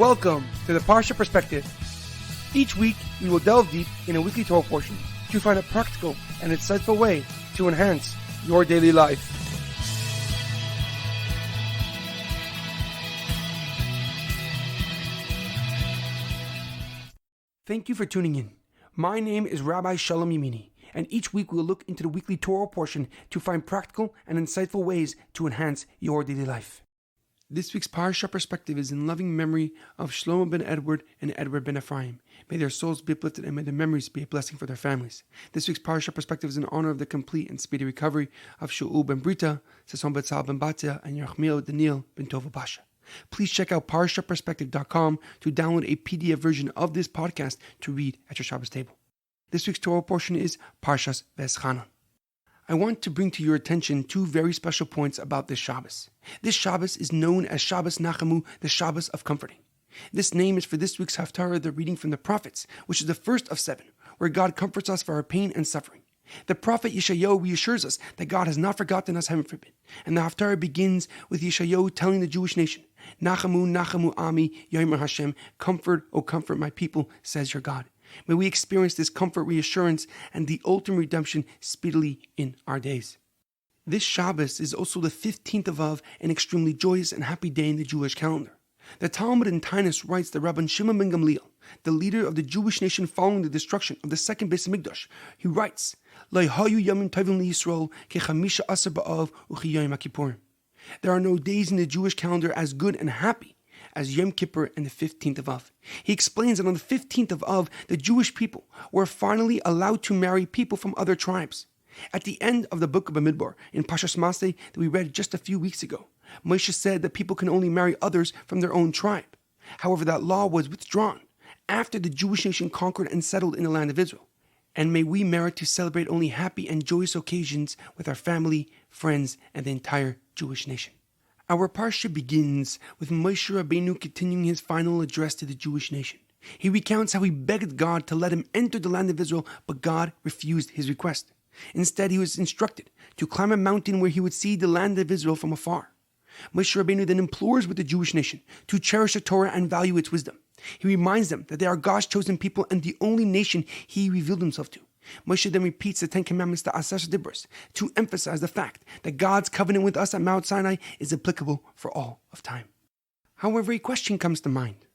Welcome to the Parsha Perspective. Each week, we will delve deep in a weekly Torah portion to find a practical and insightful way to enhance your daily life. Thank you for tuning in. My name is Rabbi Shalom Yamini, and each week we will look into the weekly Torah portion to find practical and insightful ways to enhance your daily life. This week's Parsha Perspective is in loving memory of Shlomo ben Edward and Edward ben Ephraim. May their souls be uplifted and may their memories be a blessing for their families. This week's Parsha Perspective is in honor of the complete and speedy recovery of Shaul ben Brita, Sason ben Tzal ben Batya, and Yerachmiel Daniel ben Tova Basha. Please check out ParshaPerspective.com to download a PDF version of this podcast to read at your Shabbos table. This week's Torah portion is Parshas Veschanan. I want to bring to your attention two very special points about this Shabbos. This Shabbos is known as Shabbos Nachamu, the Shabbos of comforting. This name is for this week's Haftarah, the reading from the prophets, which is the first of 7, where God comforts us for our pain and suffering. The prophet Yeshayahu reassures us that God has not forgotten us, heaven forbid. And the Haftarah begins with Yeshayahu telling the Jewish nation, Nachamu, Nachamu Ami, Yomer Hashem, comfort, O comfort my people, says your God. May we experience this comfort, reassurance, and the ultimate redemption speedily in our days. This Shabbos is also the 15th of Av, an extremely joyous and happy day in the Jewish calendar. The Talmud in Tainus writes that Rabban Shimon ben Gamliel, the leader of the Jewish nation following the destruction of the second Beis Hamikdash, he writes, Lo hayu yamim tovim liYisrael kechamisha asar ba'av uchi yom HaKippurim. There are no days in the Jewish calendar as good and happy as Yom Kippur and the 15th of Av. He explains that on the 15th of Av, the Jewish people were finally allowed to marry people from other tribes. At the end of the book of Bamidbar, in Parshas Maseh that we read just a few weeks ago, Moshe said that people can only marry others from their own tribe. However, that law was withdrawn after the Jewish nation conquered and settled in the land of Israel. And may we merit to celebrate only happy and joyous occasions with our family, friends, and the entire Jewish nation. Our Parsha begins with Moshe Rabbeinu continuing his final address to the Jewish nation. He recounts how he begged God to let him enter the land of Israel, but God refused his request. Instead, he was instructed to climb a mountain where he would see the land of Israel from afar. Moshe Rabbeinu then implores with the Jewish nation to cherish the Torah and value its wisdom. He reminds them that they are God's chosen people and the only nation he revealed himself to. Moshe then repeats the 10 Commandments, the Asher Dibros, to emphasize the fact that God's covenant with us at Mount Sinai is applicable for all of time. However, a question comes to mind.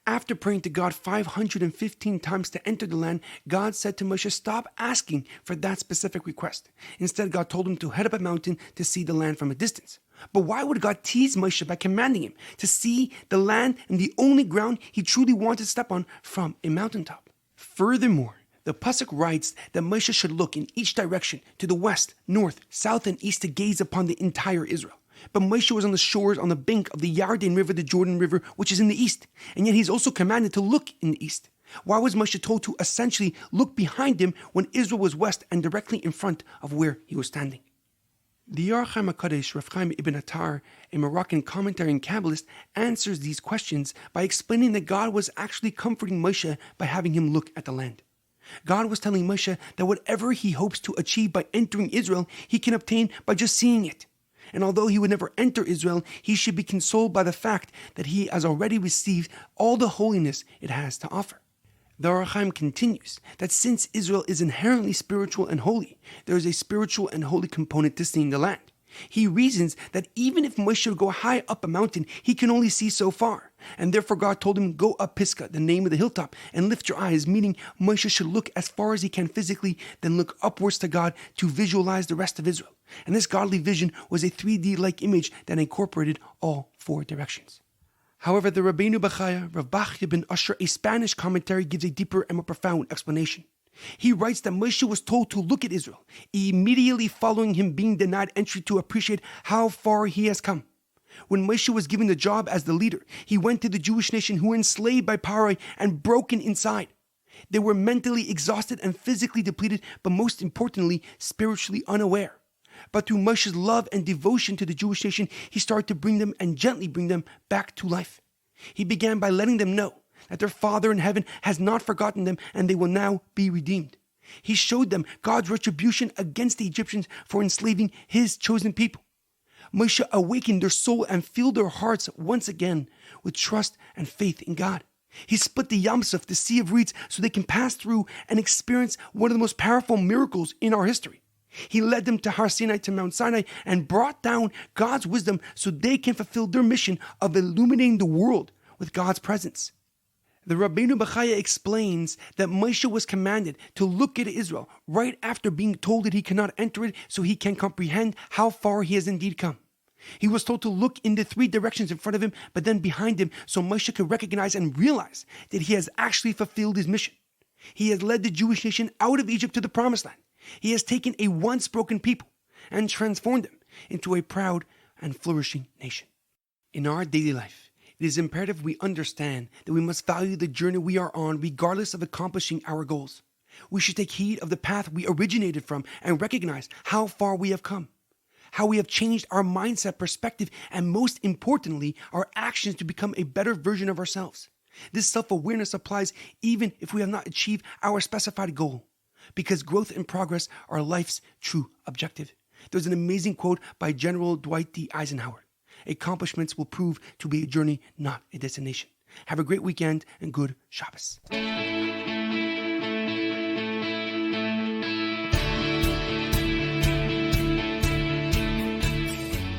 After praying to God 515 times to enter the land, God said to Moshe, stop asking for that specific request. Instead, God told him to head up a mountain to see the land from a distance. But why would God tease Moshe by commanding him to see the land and the only ground he truly wanted to step on from a mountaintop? Furthermore, the Pasuk writes that Moshe should look in each direction to the west, north, south, and east to gaze upon the entire Israel. But Moshe was on the shores on the bank of the Yarden River, the Jordan River, which is in the east. And yet he's also commanded to look in the east. Why was Moshe told to essentially look behind him when Israel was west and directly in front of where he was standing? The Yar Chaim HaKadosh, Rav Chaim Ibn Attar, a Moroccan commentary and Kabbalist, answers these questions by explaining that God was actually comforting Moshe by having him look at the land. God was telling Moshe that whatever he hopes to achieve by entering Israel, he can obtain by just seeing it. And although he would never enter Israel, he should be consoled by the fact that he has already received all the holiness it has to offer. The Or HaChaim continues that since Israel is inherently spiritual and holy, there is a spiritual and holy component to seeing the land. He reasons that even if Moshe would go high up a mountain, he can only see so far. And therefore God told him, go up Pisgah, the name of the hilltop, and lift your eyes, meaning Moshe should look as far as he can physically, then look upwards to God to visualize the rest of Israel. And this godly vision was a 3D-like image that incorporated all 4 directions. However, the Rabbeinu Bachaya, Rav Bachya ben Asher, a Spanish commentary, gives a deeper and more profound explanation. He writes that Moshe was told to look at Israel, immediately following him being denied entry to appreciate how far he has come. When Moshe was given the job as the leader, he went to the Jewish nation who were enslaved by Paro and broken inside. They were mentally exhausted and physically depleted, but most importantly, spiritually unaware. But through Moshe's love and devotion to the Jewish nation, he started to bring them and gently bring them back to life. He began by letting them know that their Father in heaven has not forgotten them and they will now be redeemed. He showed them God's retribution against the Egyptians for enslaving his chosen people. Moshe awakened their soul and filled their hearts once again with trust and faith in God. He split the Yam Suf, the Sea of Reeds, so they can pass through and experience one of the most powerful miracles in our history. He led them to Har Sinai, to Mount Sinai, and brought down God's wisdom so they can fulfill their mission of illuminating the world with God's presence. The Rabbeinu Bechaya explains that Moshe was commanded to look at Israel right after being told that he cannot enter it so he can comprehend how far he has indeed come. He was told to look in the three directions in front of him, but then behind him, so Moshe could recognize and realize that he has actually fulfilled his mission. He has led the Jewish nation out of Egypt to the Promised Land. He has taken a once broken people and transformed them into a proud and flourishing nation. In our daily life, it is imperative we understand that we must value the journey we are on regardless of accomplishing our goals. We should take heed of the path we originated from and recognize how far we have come, how we have changed our mindset, perspective, and most importantly, our actions to become a better version of ourselves. This self-awareness applies even if we have not achieved our specified goal, because growth and progress are life's true objective. There's an amazing quote by General Dwight D. Eisenhower. Accomplishments will prove to be a journey, not a destination. Have a great weekend and good Shabbos.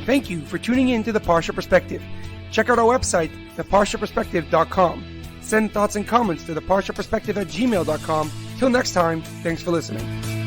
Thank you for tuning in to the Parsha Perspective. Check out our website, theparshaperspective.com. Send thoughts and comments to theparshaperspective@gmail.com. Till next time, thanks for listening.